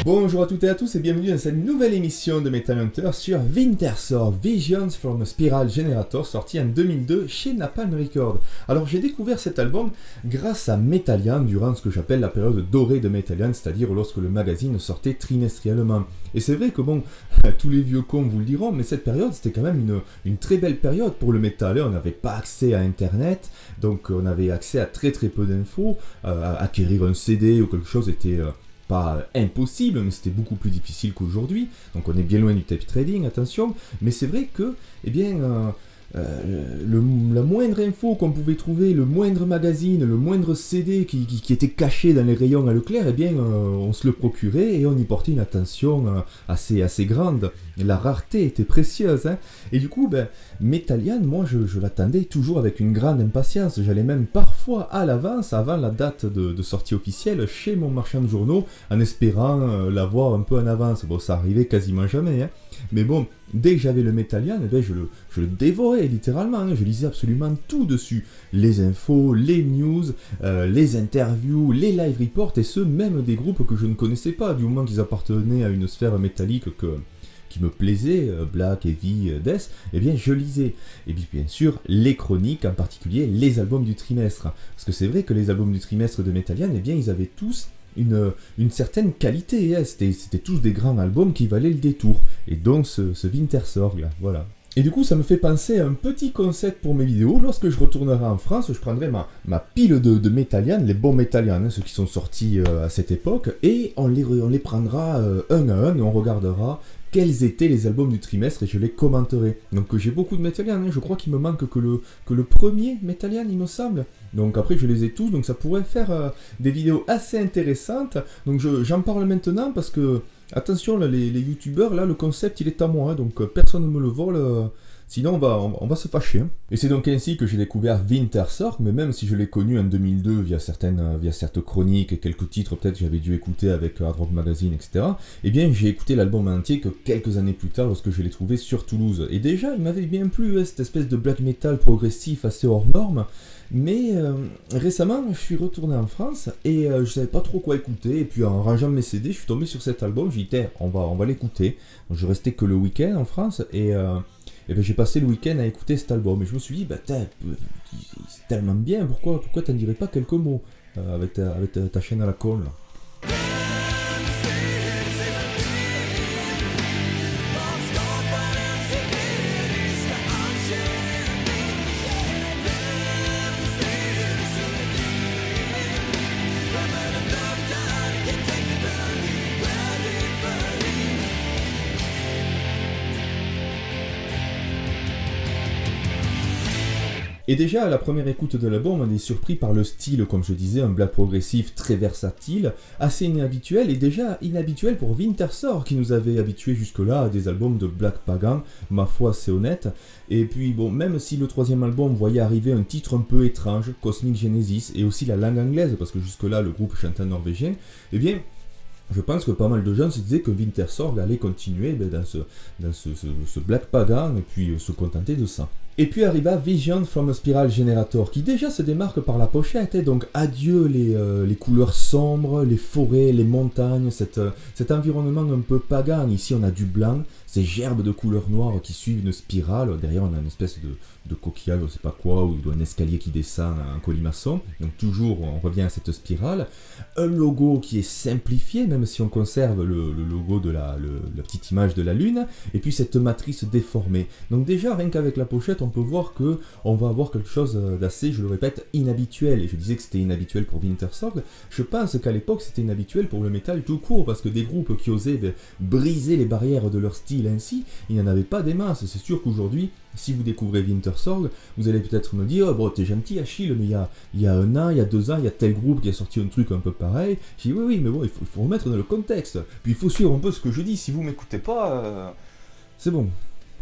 Bonjour à toutes et à tous et bienvenue dans cette nouvelle émission de Metal Hunter sur Wintersorg Visions from a Spiral Generator, sorti en 2002 chez Napalm Records. Alors j'ai découvert cet album grâce à Metallian durant ce que j'appelle la période dorée de Metallian, c'est-à-dire lorsque le magazine sortait trimestriellement. Et c'est vrai que bon, tous les vieux cons vous le diront, mais cette période c'était quand même une très belle période pour le métal. On n'avait pas accès à internet, donc on avait accès à très peu d'infos, acquérir un CD ou quelque chose était... pas impossible, mais c'était beaucoup plus difficile qu'aujourd'hui. Donc on est bien loin du tape trading, attention. Mais c'est vrai que, eh bien, la moindre info qu'on pouvait trouver, le moindre magazine, le moindre CD qui était caché dans les rayons à Leclerc, eh bien, on se le procurait et on y portait une attention assez grande. La rareté était précieuse, hein. Et du coup, Metallian, moi, je l'attendais toujours avec une grande impatience. J'allais même parfois à l'avance, avant la date de sortie officielle, chez mon marchand de journaux, en espérant l'avoir un peu en avance. Bon, ça arrivait quasiment jamais, hein. Mais bon, dès que j'avais le Metallian, je le dévorais littéralement, hein. Je lisais absolument tout dessus. Les infos, les news, les interviews, les live reports, et ceux même des groupes que je ne connaissais pas, du moment qu'ils appartenaient à une sphère métallique qui me plaisait, Black, Heavy, Death, eh bien je lisais. Et puis bien sûr, les chroniques, en particulier les albums du trimestre. Parce que c'est vrai que les albums du trimestre de Metallian, eh bien ils avaient tous une certaine qualité, hein. C'était tous des grands albums qui valaient le détour. Et donc ce Wintersorg là, voilà. Et du coup, ça me fait penser à un petit concept pour mes vidéos. Lorsque je retournerai en France, je prendrai ma pile de Metallian, les bons Metallian, hein, ceux qui sont sortis à cette époque, et on les prendra un à un, et on regardera quels étaient les albums du trimestre, et je les commenterai. Donc j'ai beaucoup de Metallian, hein. Je crois qu'il me manque que le premier Metallian, il me semble. Donc après, je les ai tous, donc ça pourrait faire des vidéos assez intéressantes. Donc j'en parle maintenant parce que... Attention, là, les youtubeurs, là, le concept, il est à moi, hein, donc personne ne me le vole, sinon on va se fâcher. Hein. Et c'est donc ainsi que j'ai découvert Wintersorg, mais même si je l'ai connu en 2002 via certaines chroniques et quelques titres, peut-être que j'avais dû écouter avec Hard Rock Magazine, etc., eh bien j'ai écouté l'album entier que quelques années plus tard, lorsque je l'ai trouvé sur Toulouse. Et déjà, il m'avait bien plu, hein, cette espèce de black metal progressif assez hors norme. Mais récemment, je suis retourné en France et je savais pas trop quoi écouter. Et puis en rangeant mes CD, je suis tombé sur cet album. J'ai dit, on va l'écouter. Donc, je restais que le week-end en France et j'ai passé le week-end à écouter cet album. Et je me suis dit, c'est tellement bien, pourquoi t'en dirais pas quelques mots avec ta chaîne à la con là. Et déjà, à la première écoute de l'album, on est surpris par le style, comme je disais, un black progressif très versatile, assez inhabituel, et déjà inhabituel pour Wintersorg, qui nous avait habitués jusque-là à des albums de black pagan, ma foi c'est honnête. Et puis bon, même si le troisième album voyait arriver un titre un peu étrange, Cosmic Genesis, et aussi la langue anglaise, parce que jusque-là le groupe chantait en norvégien, eh bien... Je pense que pas mal de gens se disaient que Wintersorg allait continuer dans ce black pagan et puis se contenter de ça. Et puis arriva Vision from a Spiral Generator, qui déjà se démarque par la pochette, et donc adieu les couleurs sombres, les forêts, les montagnes, cet environnement un peu pagan. Ici on a du blanc, ces gerbes de couleur noire qui suivent une spirale, derrière on a une espèce de coquillage, je sais pas quoi, ou d'un escalier qui descend en colimaçon, donc toujours on revient à cette spirale, un logo qui est simplifié, même si on conserve le logo de la petite image de la lune, et puis cette matrice déformée. Donc déjà, rien qu'avec la pochette, on peut voir que on va avoir quelque chose d'assez, je le répète, inhabituel. Et je disais que c'était inhabituel pour Wintersorg. Je pense qu'à l'époque, c'était inhabituel pour le métal tout court, parce que des groupes qui osaient briser les barrières de leur style ainsi, il n'y en avait pas des masses. C'est sûr qu'aujourd'hui, si vous découvrez Wintersorg, vous allez peut-être me dire, oh, bon, t'es gentil Achille, mais il y a un an, il y a 2 ans, il y a tel groupe qui a sorti un truc un peu pareil. Je dis oui, mais bon, il faut remettre dans le contexte. Puis il faut suivre un peu ce que je dis. Si vous m'écoutez pas, c'est bon.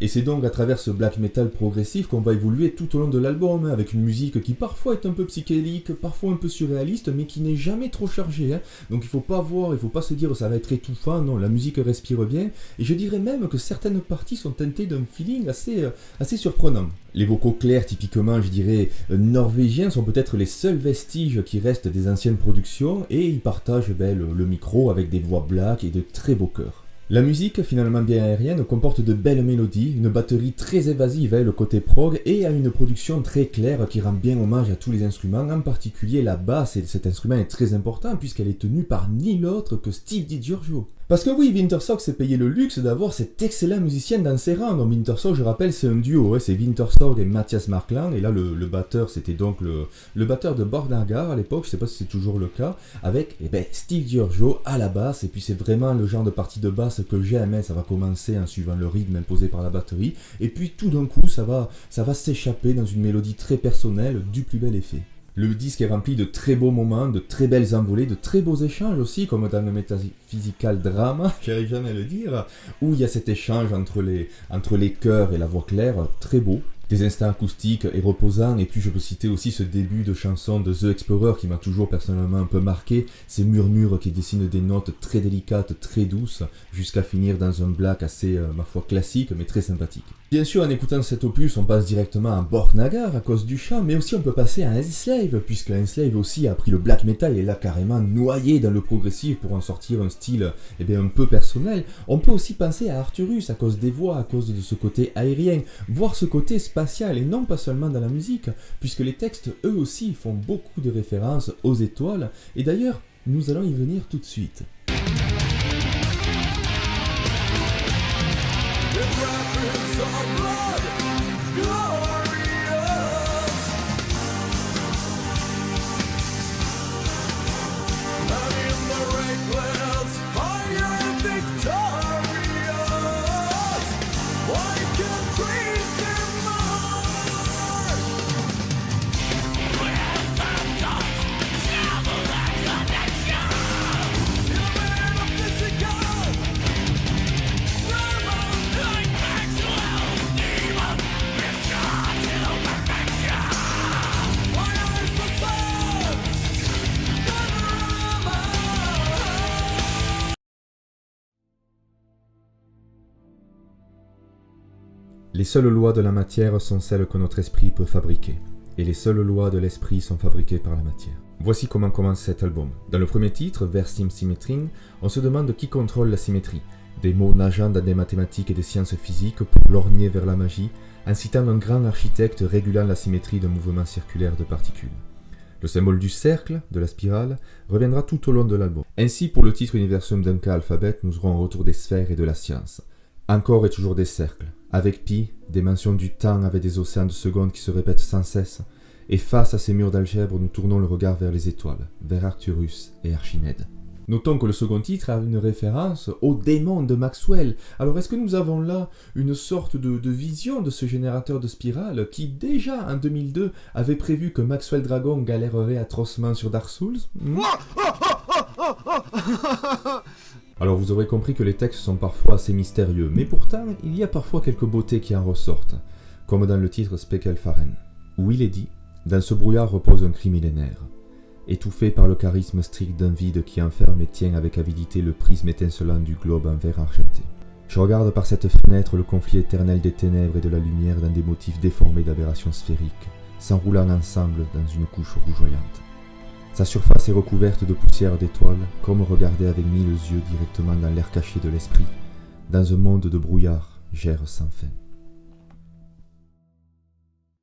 Et c'est donc à travers ce black metal progressif qu'on va évoluer tout au long de l'album, avec une musique qui parfois est un peu psychédélique, parfois un peu surréaliste, mais qui n'est jamais trop chargée. Donc il faut pas se dire ça va être étouffant, non, la musique respire bien, et je dirais même que certaines parties sont teintées d'un feeling assez surprenant. Les vocaux clairs, typiquement, je dirais, norvégiens, sont peut-être les seuls vestiges qui restent des anciennes productions, et ils partagent le micro avec des voix black et de très beaux chœurs. La musique, finalement bien aérienne, comporte de belles mélodies, une batterie très évasive, le côté prog, et a une production très claire qui rend bien hommage à tous les instruments, en particulier la basse, et cet instrument est très important puisqu'elle est tenue par nul autre que Steve DiGiorgio. Parce que oui, Wintersorg s'est payé le luxe d'avoir cet excellent musicien dans ses rangs. Donc Wintersorg, je rappelle, c'est un duo, c'est Wintersorg et Mathias Markland, et là le batteur, c'était donc le batteur de Bornagar à l'époque, je sais pas si c'est toujours le cas, avec Steve Giorgio à la basse, et puis c'est vraiment le genre de partie de basse que j'aime, ça va commencer en suivant le rythme imposé par la batterie, et puis tout d'un coup, ça va s'échapper dans une mélodie très personnelle, du plus bel effet. Le disque est rempli de très beaux moments, de très belles envolées, de très beaux échanges aussi, comme dans le Metaphysical Drama, j'arrive jamais à le dire, où il y a cet échange entre les chœurs et la voix claire, très beau. Des instants acoustiques et reposants, et puis je peux citer aussi ce début de chanson de The Explorer qui m'a toujours personnellement un peu marqué, ces murmures qui dessinent des notes très délicates, très douces, jusqu'à finir dans un black assez, ma foi, classique, mais très sympathique. Bien sûr, en écoutant cet opus, on passe directement à Borknagar à cause du chant, mais aussi on peut passer à Enslaved, puisque Enslaved aussi a pris le black metal et l'a carrément noyé dans le progressif pour en sortir un style un peu personnel. On peut aussi penser à Arturus à cause des voix, à cause de ce côté aérien, voire ce côté spatial, et non pas seulement dans la musique, puisque les textes eux aussi font beaucoup de références aux étoiles, et d'ailleurs, nous allons y venir tout de suite. Les seules lois de la matière sont celles que notre esprit peut fabriquer, et les seules lois de l'esprit sont fabriquées par la matière. Voici comment commence cet album. Dans le premier titre, Versim Symmetrin, on se demande qui contrôle la symétrie, des mots nageant dans des mathématiques et des sciences physiques pour lorgner vers la magie, incitant un grand architecte régulant la symétrie d'un mouvement circulaire de particules. Le symbole du cercle, de la spirale, reviendra tout au long de l'album. Ainsi, pour le titre Universum Dunca Alphabet, nous aurons un retour des sphères et de la science. Encore et toujours des cercles. Avec pi, des mentions du temps avec des océans de secondes qui se répètent sans cesse, et face à ces murs d'algèbre, nous tournons le regard vers les étoiles, vers Arcturus et Archimède. Notons que le second titre a une référence au démon de Maxwell. Alors est-ce que nous avons là une sorte de vision de ce générateur de spirales qui déjà en 2002 avait prévu que Maxwell Dragon galérerait atrocement sur Dark Souls Alors vous aurez compris que les textes sont parfois assez mystérieux, mais pourtant il y a parfois quelques beautés qui en ressortent, comme dans le titre Spekelfaren, où il est dit « Dans ce brouillard repose un cri millénaire, étouffé par le charisme strict d'un vide qui enferme et tient avec avidité le prisme étincelant du globe en verre argenté. Je regarde par cette fenêtre le conflit éternel des ténèbres et de la lumière dans des motifs déformés d'aberrations sphériques, s'enroulant ensemble dans une couche rougeoyante. Sa surface est recouverte de poussière d'étoiles, comme regarder avec mille yeux directement dans l'air caché de l'esprit, dans un monde de brouillard, gère sans fin. »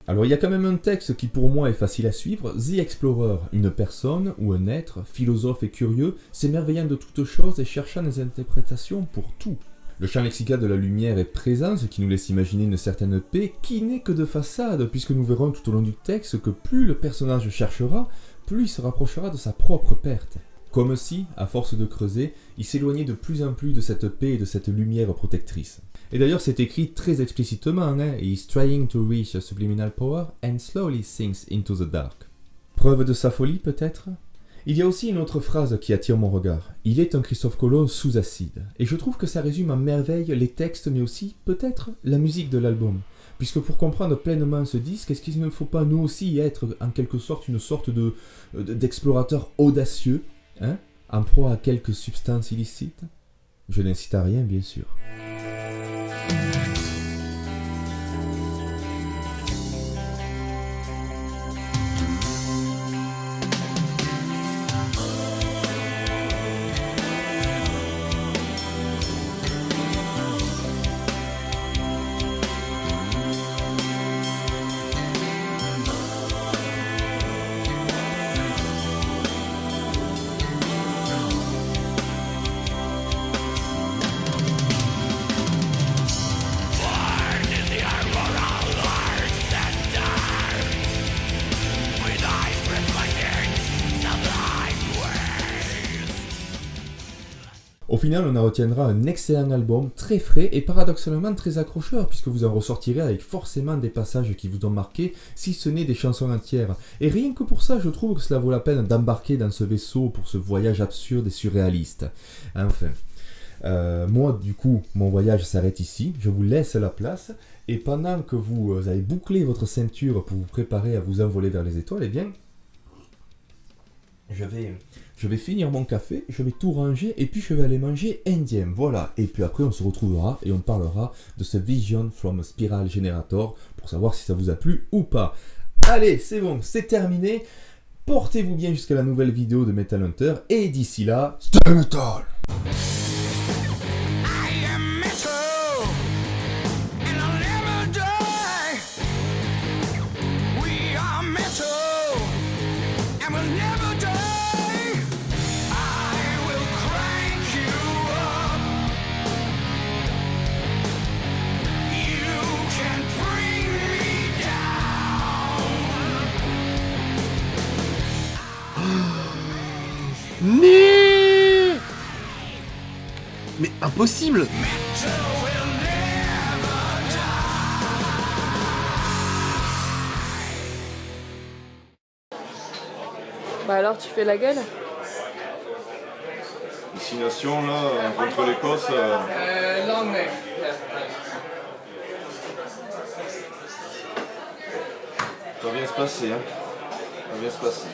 Alors il y a quand même un texte qui pour moi est facile à suivre, The Explorer, une personne ou un être, philosophe et curieux, s'émerveillant de toutes choses et cherchant des interprétations pour tout. Le champ lexical de la lumière est présent, ce qui nous laisse imaginer une certaine paix qui n'est que de façade, puisque nous verrons tout au long du texte que plus le personnage cherchera, plus il se rapprochera de sa propre perte. Comme si, à force de creuser, il s'éloignait de plus en plus de cette paix et de cette lumière protectrice. Et d'ailleurs c'est écrit très explicitement, He's trying to reach a subliminal power and slowly sinks into the dark. Preuve de sa folie peut-être ? Il y a aussi une autre phrase qui attire mon regard. Il est un Christophe Colomb sous acide. Et je trouve que ça résume à merveille les textes, mais aussi, peut-être, la musique de l'album. Puisque pour comprendre pleinement ce disque, est-ce qu'il ne faut pas nous aussi être, en quelque sorte, une sorte d'explorateur audacieux, hein, en proie à quelques substances illicites? Je n'incite à rien, bien sûr. Au final, on en retiendra un excellent album, très frais et paradoxalement très accrocheur, puisque vous en ressortirez avec forcément des passages qui vous ont marqué, si ce n'est des chansons entières. Et rien que pour ça, je trouve que cela vaut la peine d'embarquer dans ce vaisseau pour ce voyage absurde et surréaliste. Enfin, moi, du coup, mon voyage s'arrête ici, je vous laisse la place, et pendant que vous avez bouclé votre ceinture pour vous préparer à vous envoler vers les étoiles, eh bien, je vais finir mon café, je vais tout ranger et puis je vais aller manger indien. Voilà. Et puis après on se retrouvera et on parlera de ce Vision from a Spiral Generator pour savoir si ça vous a plu ou pas. Allez, c'est bon, c'est terminé. Portez-vous bien jusqu'à la nouvelle vidéo de Metal Hunter et d'ici là, stay metal! Mais impossible! Bah alors tu fais la gueule? Destination là, contre l'Écosse. Non mais... Ça va bien se passer, hein. Ça va bien se passer.